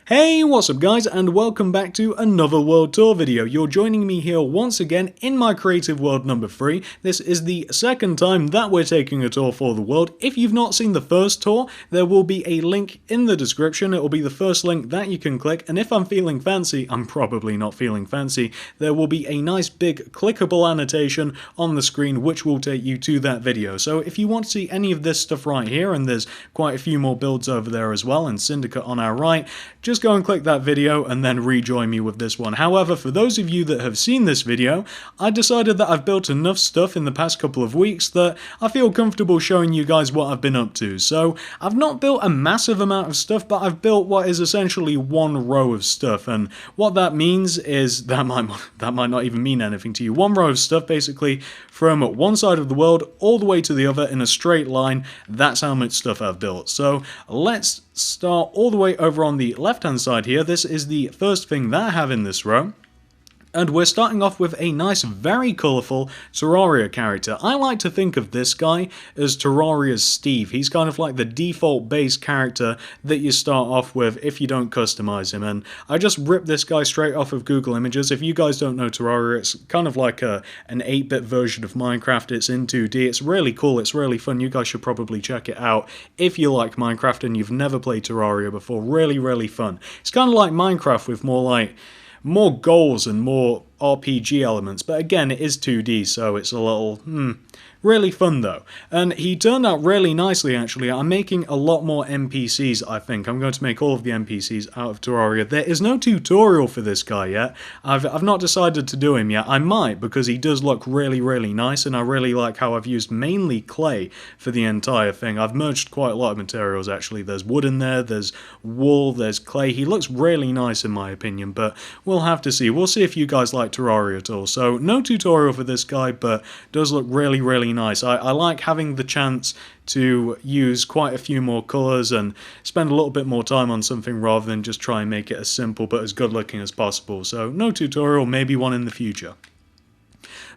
Hey, what's up guys, and welcome back to another World Tour video. You're joining me here once again in my Creative World number 3. This is the second time that we're taking a tour for the world. If you've not seen the first tour, there will be a link in the description. It will be the first link that you can click, and if I'm feeling fancy, I'm probably not feeling fancy, there will be a nice big clickable annotation on the screen which will take you to that video. So if you want to see any of this stuff right here, and there's quite a few more builds over there as well, and Syndicate on our right, just go and click that video and then rejoin me with this one. However, for those of you that have seen this video, I decided that I've built enough stuff in the past couple of weeks that I feel comfortable showing you guys what I've been up to. So I've not built a massive amount of stuff, but I've built what is essentially one row of stuff, and what that means is that might not even mean anything to you. One row of stuff basically from one side of the world all the way to the other in a straight line. That's how much stuff I've built. So let's start all the way over on the left hand side here. This is the first thing that I have in this row. And we're starting off with a nice, very colourful Terraria character. I like to think of this guy as Terraria's Steve. He's kind of like the default base character that you start off with if you don't customize him. And I just ripped this guy straight off of Google Images. If you guys don't know Terraria, it's kind of like an 8-bit version of Minecraft. It's in 2D. It's really cool. It's really fun. You guys should probably check it out if you like Minecraft and you've never played Terraria before. Really, really fun. It's kind of like Minecraft with more goals and more RPG elements, but again, it is 2D, so it's a little, really fun though. And he turned out really nicely actually. I'm making a lot more NPCs, I think. I'm going to make all of the NPCs out of Terraria. There is no tutorial for this guy yet. I've not decided to do him yet. I might, because he does look really, really nice, and I really like how I've used mainly clay for the entire thing. I've merged quite a lot of materials actually. There's wood in there, there's wool, there's clay. He looks really nice in my opinion, but we'll have to see. We'll see if you guys like Terraria at all. So no tutorial for this guy, but does look really, really nice. I like having the chance to use quite a few more colours and spend a little bit more time on something rather than just try and make it as simple but as good looking as possible. So no tutorial, maybe one in the future.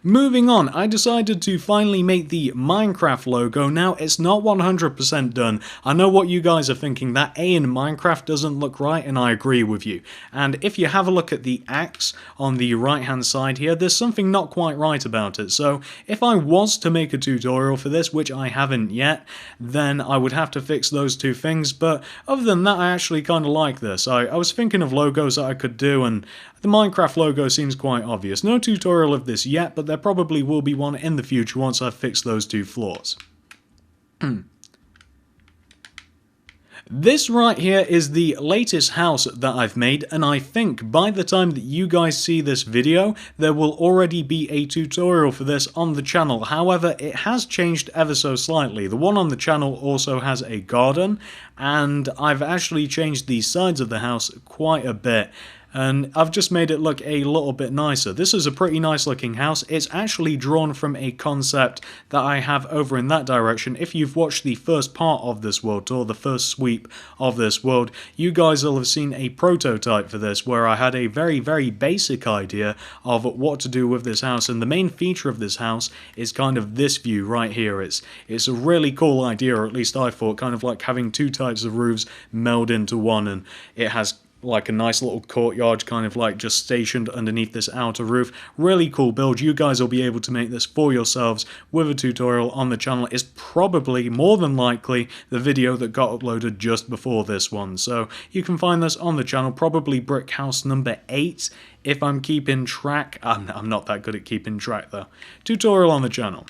Moving on, I decided to finally make the Minecraft logo. Now, it's not 100% done. I know what you guys are thinking, that A in Minecraft doesn't look right, and I agree with you. And if you have a look at the axe on the right-hand side here, there's something not quite right about it. So, if I was to make a tutorial for this, which I haven't yet, then I would have to fix those two things. But other than that, I actually kind of like this. I was thinking of logos that I could do, and the Minecraft logo seems quite obvious. No tutorial of this yet, but there probably will be one in the future once I've fixed those two flaws. This right here is the latest house that I've made, and I think by the time that you guys see this video, there will already be a tutorial for this on the channel. However, it has changed ever so slightly. The one on the channel also has a garden, and I've actually changed the sides of the house quite a bit. And I've just made it look a little bit nicer. This is a pretty nice looking house. It's actually drawn from a concept that I have over in that direction. If you've watched the first part of this world tour, the first sweep of this world, you guys will have seen a prototype for this where I had a very, very basic idea of what to do with this house. And the main feature of this house is kind of this view right here. It's a really cool idea, or at least I thought, kind of like having two types of roofs meld into one, and it has like a nice little courtyard kind of like just stationed underneath this outer roof. Really cool build. You guys will be able to make this for yourselves with a tutorial on the channel. It's probably more than likely the video that got uploaded just before this one. So you can find this on the channel, probably brick house number 8 if I'm keeping track. I'm not that good at keeping track though. Tutorial on the channel.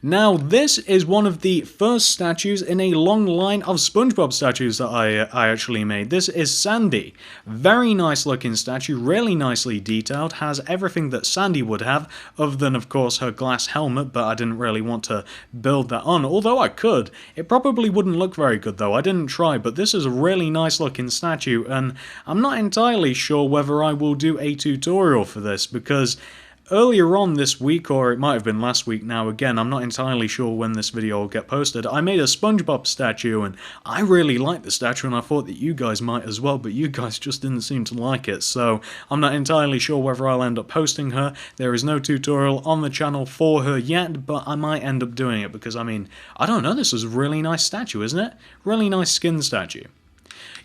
Now, this is one of the first statues in a long line of Spongebob statues that I actually made. This is Sandy. Very nice looking statue, really nicely detailed, has everything that Sandy would have, other than, of course, her glass helmet, but I didn't really want to build that on, although I could. It probably wouldn't look very good, though. I didn't try, but this is a really nice looking statue, and I'm not entirely sure whether I will do a tutorial for this, because earlier on this week, or it might have been last week now, again, I'm not entirely sure when this video will get posted, I made a Spongebob statue, and I really liked the statue, and I thought that you guys might as well, but you guys just didn't seem to like it, so I'm not entirely sure whether I'll end up posting her. There is no tutorial on the channel for her yet, but I might end up doing it, because, I mean, I don't know, this is a really nice statue, isn't it? Really nice skin statue.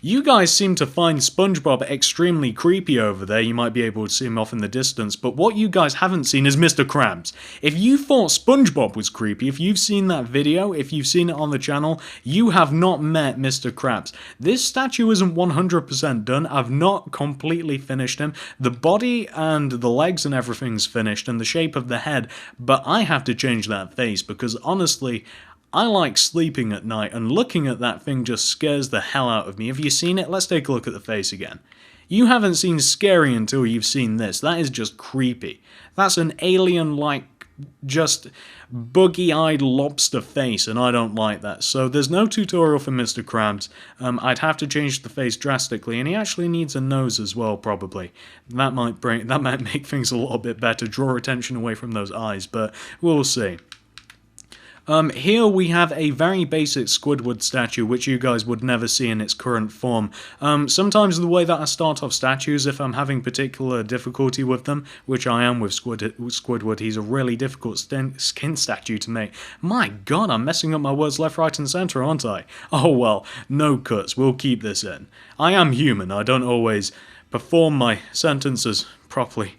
You guys seem to find Spongebob extremely creepy over there. You might be able to see him off in the distance, but what you guys haven't seen is Mr. Krabs. If you thought Spongebob was creepy, if you've seen that video, if you've seen it on the channel, you have not met Mr. Krabs. This statue isn't 100% done. I've not completely finished him. The body and the legs and everything's finished, and the shape of the head, but I have to change that face because honestly, I like sleeping at night, and looking at that thing just scares the hell out of me. Have you seen it? Let's take a look at the face again. You haven't seen scary until you've seen this. That is just creepy. That's an alien-like, just buggy-eyed lobster face, and I don't like that. So there's no tutorial for Mr. Krabs. I'd have to change the face drastically, and he actually needs a nose as well, probably. That might make things a little bit better, draw attention away from those eyes, but we'll see. Here we have a very basic Squidward statue, which you guys would never see in its current form. Sometimes the way that I start off statues, if I'm having particular difficulty with them, which I am with Squidward, he's a really difficult skin statue to make. My god, I'm messing up my words left, right, and centre, aren't I? Oh well, no cuts, we'll keep this in. I am human, I don't always perform my sentences properly.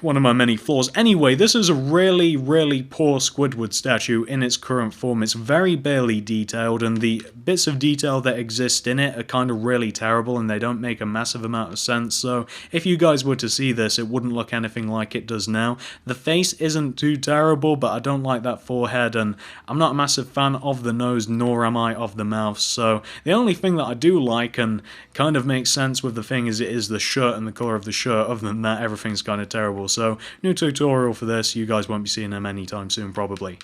One of my many flaws. Anyway, this is a really, really poor Squidward statue in its current form. It's very barely detailed, and the bits of detail that exist in it are kind of really terrible, and they don't make a massive amount of sense, so if you guys were to see this, it wouldn't look anything like it does now. The face isn't too terrible, but I don't like that forehead, and I'm not a massive fan of the nose, nor am I of the mouth, so the only thing that I do like, and kind of makes sense with the thing, is it is the shirt and the colour of the shirt. Other than that, everything's kind of terrible, so new tutorial for this. You guys won't be seeing them anytime soon, probably.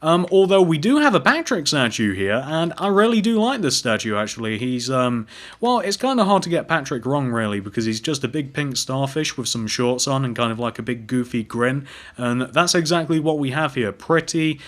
Although we do have a Patrick statue here, and I really do like this statue, actually. He's, well, it's kind of hard to get Patrick wrong, really, because he's just a big pink starfish with some shorts on and kind of like a big goofy grin, and that's exactly what we have here. Pretty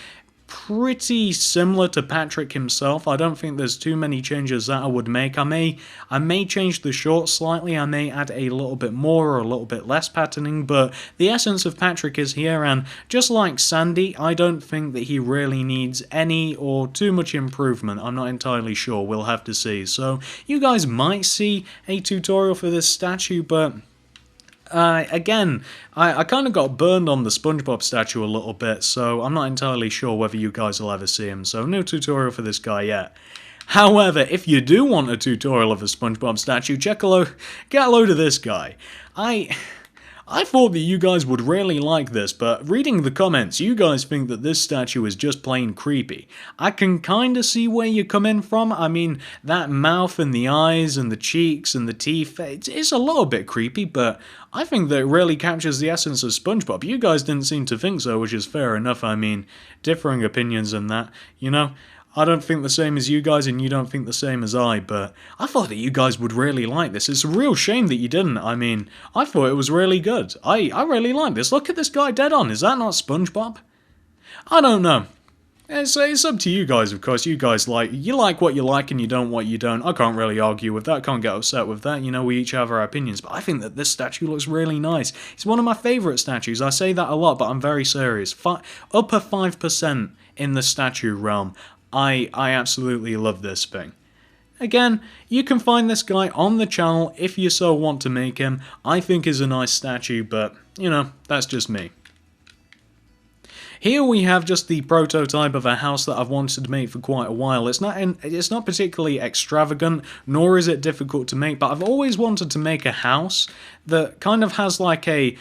similar to Patrick himself. I don't think there's too many changes that I would make. I may change the shorts slightly, I may add a little bit more or a little bit less patterning, but the essence of Patrick is here, and just like Sandy, I don't think that he really needs any or too much improvement. I'm not entirely sure, we'll have to see. So you guys might see a tutorial for this statue, but again, I kind of got burned on the Spongebob statue a little bit, so I'm not entirely sure whether you guys will ever see him, so no tutorial for this guy yet. However, if you do want a tutorial of a Spongebob statue, get a load of this guy. I thought that you guys would really like this, but reading the comments, you guys think that this statue is just plain creepy. I can kinda see where you're coming from. I mean, that mouth and the eyes and the cheeks and the teeth, it's a little bit creepy, but I think that it really captures the essence of SpongeBob. You guys didn't seem to think so, which is fair enough. I mean, differing opinions and that, you know? I don't think the same as you guys, and you don't think the same as I, but I thought that you guys would really like this. It's a real shame that you didn't. I mean, I thought it was really good. I really like this. Look at this guy dead on. Is that not SpongeBob? I don't know. It's up to you guys, of course. You guys like what you like and you don't what you don't. I can't really argue with that. Can't get upset with that. You know, we each have our opinions. But I think that this statue looks really nice. It's one of my favourite statues. I say that a lot, but I'm very serious. Upper 5% in the statue realm. I absolutely love this thing. Again, you can find this guy on the channel if you so want to make him. I think he's a nice statue, but, you know, that's just me. Here we have just the prototype of a house that I've wanted to make for quite a while. It's not particularly extravagant, nor is it difficult to make, but I've always wanted to make a house that kind of has like a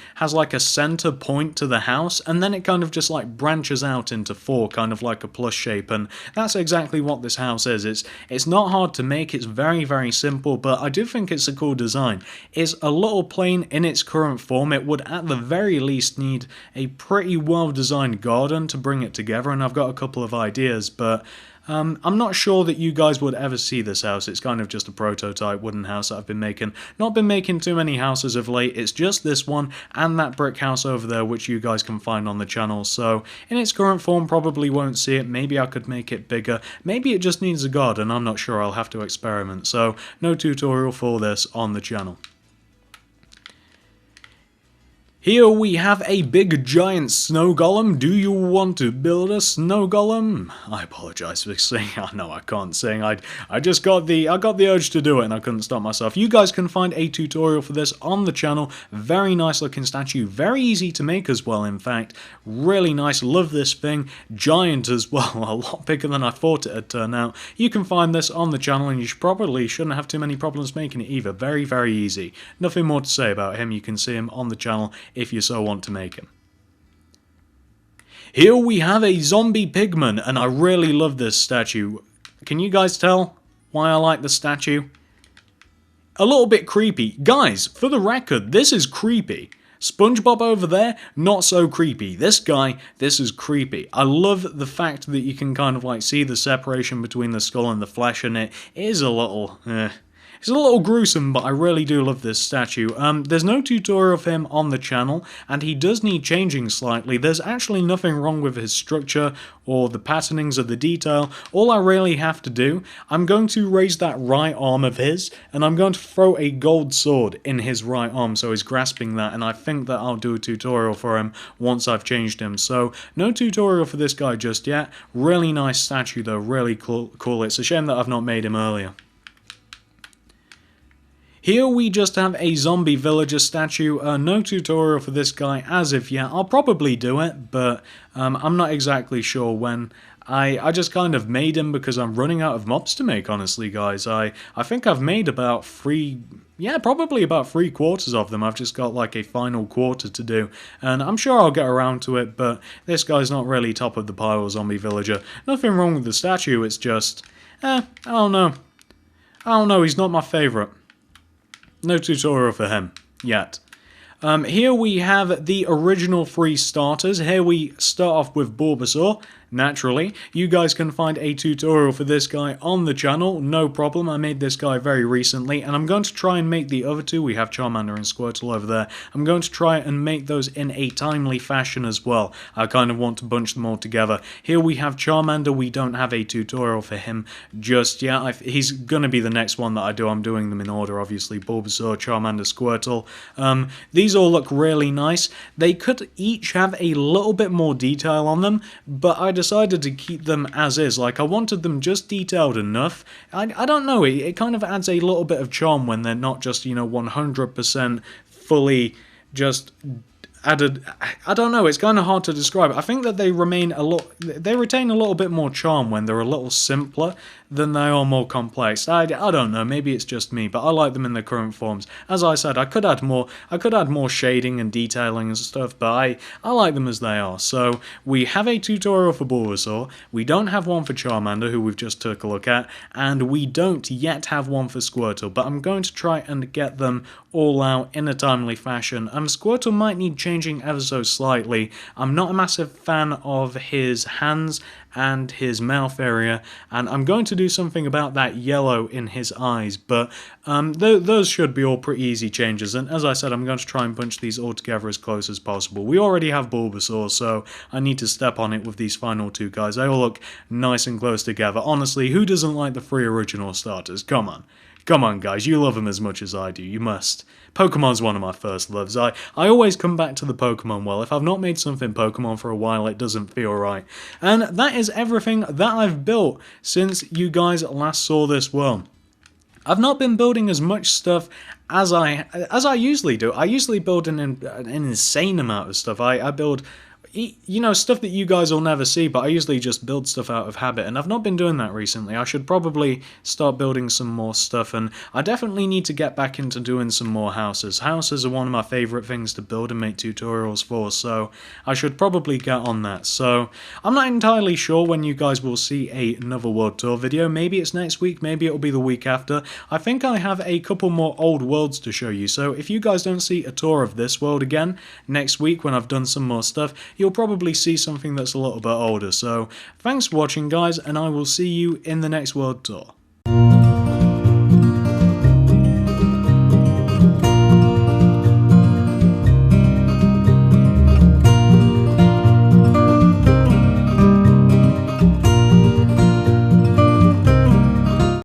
center point to the house, and then it kind of just like branches out into four, kind of like a plus shape, and that's exactly what this house is. It's not hard to make, it's very, very simple, but I do think it's a cool design. It's a little plain in its current form. It would at the very least need a pretty well-designed garden to bring it together, and I've got a couple of ideas, but I'm not sure that you guys would ever see this house. It's kind of just a prototype wooden house that I've been making. Not been making too many houses of late. It's just this one and that brick house over there, which you guys can find on the channel. So in its current form, probably won't see it. Maybe I could make it bigger. Maybe it just needs a garden. I'm not sure. I'll have to experiment. So no tutorial for this on the channel. Here we have a big giant snow golem. Do you want to build a snow golem? I apologize for saying, I know I can't sing. I just got the urge to do it and I couldn't stop myself. You guys can find a tutorial for this on the channel. Very nice looking statue, very easy to make as well, in fact. Really nice, love this thing. Giant as well, a lot bigger than I thought it would turn out. You can find this on the channel and you probably shouldn't have too many problems making it either. Very, very easy. Nothing more to say about him. You can see him on the channel if you so want to make him. Here we have a zombie Pigman, and I really love this statue. Can you guys tell why I like the statue? A little bit creepy. Guys, for the record, this is creepy. Spongebob over there, not so creepy. This guy, this is creepy. I love the fact that you can kind of like see the separation between the skull and the flesh, and it is a little... It's a little gruesome, but I really do love this statue. There's no tutorial of him on the channel, and he does need changing slightly. There's actually nothing wrong with his structure or the patternings of the detail. All I really have to do, I'm going to raise that right arm of his, and I'm going to throw a gold sword in his right arm, so he's grasping that, and I think that I'll do a tutorial for him once I've changed him. So, no tutorial for this guy just yet. Really nice statue though, really cool. It's a shame that I've not made him earlier. Here we just have a zombie villager statue. No tutorial for this guy as of yet. I'll probably do it, but I'm not exactly sure when. I just kind of made him because I'm running out of mobs to make, honestly, guys. I think I've made about probably about 3/4 of them. I've just got like a final quarter to do, and I'm sure I'll get around to it, but this guy's not really top of the pile, zombie villager. Nothing wrong with the statue, it's just, I don't know. He's not my favourite. No tutorial for him, yet. Here we have the original 3 starters. Here we start off with Bulbasaur. Naturally, you guys can find a tutorial for this guy on the channel, no problem. I made this guy very recently, and I'm going to try and make the other 2. We have Charmander and Squirtle over there. I'm going to try and make those in a timely fashion as well. I kind of want to bunch them all together. Here we have Charmander. We don't have a tutorial for him just yet. He's going to be the next one that I do. I'm doing them in order, obviously. Bulbasaur, Charmander, Squirtle. These all look really nice. They could each have a little bit more detail on them, but I decided to keep them as is. Like, I wanted them just detailed enough. I don't know, it kind of adds a little bit of charm when they're not just, 100% fully just added. I don't know, it's kind of hard to describe. I think that they retain a little bit more charm when they're a little simpler than they are more complex. I don't know, maybe it's just me, but I like them in their current forms. As I said, I could add more shading and detailing and stuff, but I like them as they are. So we have a tutorial for Bulbasaur, we don't have one for Charmander, who we've just took a look at, and we don't yet have one for Squirtle, but I'm going to try and get them all out in a timely fashion. Squirtle might need changing ever so slightly. I'm not a massive fan of his hands and his mouth area, and I'm going to do something about that yellow in his eyes, but those should be all pretty easy changes, and as I said, I'm going to try and bunch these all together as close as possible. We already have Bulbasaur, so I need to step on it with these final 2 guys. They all look nice and close together. Honestly, who doesn't like the 3 original starters? Come on. Come on, guys, you love them as much as I do, you must. Pokemon's one of my first loves. I always come back to the Pokemon well. If I've not made something Pokemon for a while, it doesn't feel right. And that is everything that I've built since you guys last saw this world. I've not been building as much stuff as I usually do. I usually build an insane amount of stuff. I build, stuff that you guys will never see, but I usually just build stuff out of habit, and I've not been doing that recently. I should probably start building some more stuff, and I definitely need to get back into doing some more houses. Houses are one of my favourite things to build and make tutorials for, so I should probably get on that. So I'm not entirely sure when you guys will see another World Tour video. Maybe it's next week, maybe it'll be the week after. I think I have a couple more old worlds to show you, so if you guys don't see a tour of this world again next week when I've done some more stuff, you'll probably see something that's a little bit older. So thanks for watching, guys, and I will see you in the next World Tour.